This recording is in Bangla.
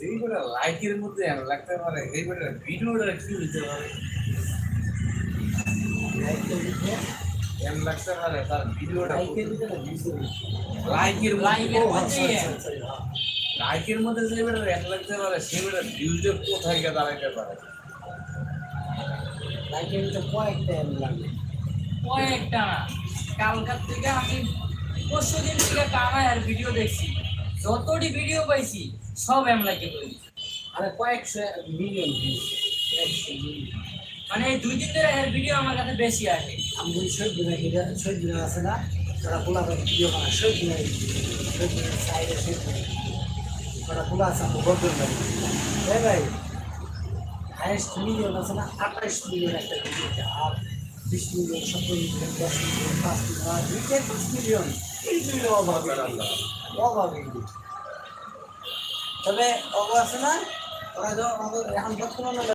এইগুলো লাইকের মধ্যে লাগতে পারে, এইগুলো ভিডিওটা কি হইতে পারে, এম লাগতে পারে তার ভিডিওটা লাইকের লাইকের মধ্যে যে বেটা এক লাগতে পারে সে বেটা ভিউজে কোথায় গিয়ে দাঁড়াইতে পারে। লাইকের ভিতরে কয়েকটা এম লাগে, কয়েকটা না, কালকার থেকে আমি পরশু দিন থেকে টানা আর ভিডিও দেখছি, যতটি ভিডিও পাইছি সব এম লাইকে করেছি। আরে কয়েকশো মিলিয়ন ভিউজ, 100 মিলিয়ন। মানে এই 2 দিন ধরে এর ভিডিও আমার কাছে বেশি আসে। আমি বলি শহীদ দিন আছে না, ওরা খোলা ভিডিও বানায় শহীদ দিনের সাইডে শহীদ দিন ওরা খোলা আছে আমার গর্বের বাড়ি। হ্যাঁ ভাই, হাইয়েস্ট মিলিয়ন আছে না 28 মিলিয়ন একটা ভিডিওতে, আর 20 million 17 million 10 million 5 million 5 million এই মিলিয়ন অভাবে অভাবে। তবে অভাব আছে না, ওরা এখন বর্তমানে